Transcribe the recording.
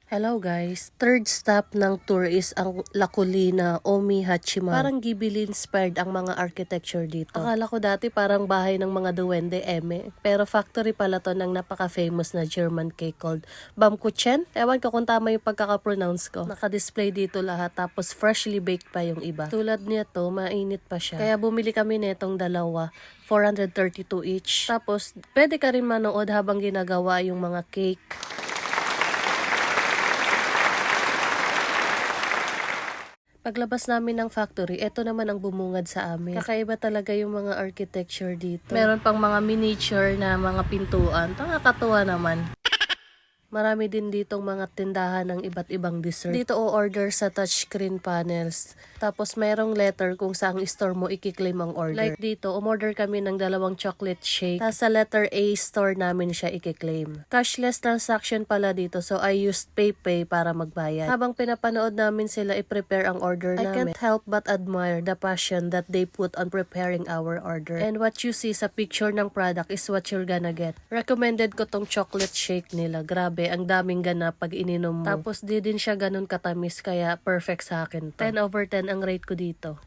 Hello guys! Third stop ng tour is ang La Colina, Omi Hachiman. Parang Ghibli inspired ang mga architecture dito. Akala ko dati parang bahay ng mga duwende eme. Pero factory pala to ng napaka-famous na German cake called Bamkuchen. Ewan ko kung tama yung pagkaka-pronounce ko. Naka-display dito lahat tapos freshly baked pa yung iba. Tulad nito, mainit pa siya. Kaya bumili kami netong dalawa. 432 each. Tapos, pwede ka rin manood habang ginagawa yung mga cake. Paglabas namin ng factory, eto naman ang bumungad sa amin. Kakaiba talaga yung mga architecture dito. Meron pang mga miniature na mga pintuan. Nakakatuwa naman. Marami din ditong mga tindahan ng iba't ibang dessert. Dito o-order sa touchscreen panels. Tapos mayroong letter kung saang store mo i-claim ang order. Like dito, umorder kami ng 2 chocolate shake. Tapos sa letter A store namin siya i-claim. Cashless transaction pala dito, so I used PayPay para magbayad. Habang pinapanood namin sila i-prepare ang order namin, I can't help but admire the passion that they put on preparing our order. And what you see sa picture ng product is what you're gonna get. Recommended ko tong chocolate shake nila. Grabe, ang daming ganap pag ininom mo. Tapos di din siya ganun katamis, kaya perfect sa akin to. 10/10 ang rate ko dito.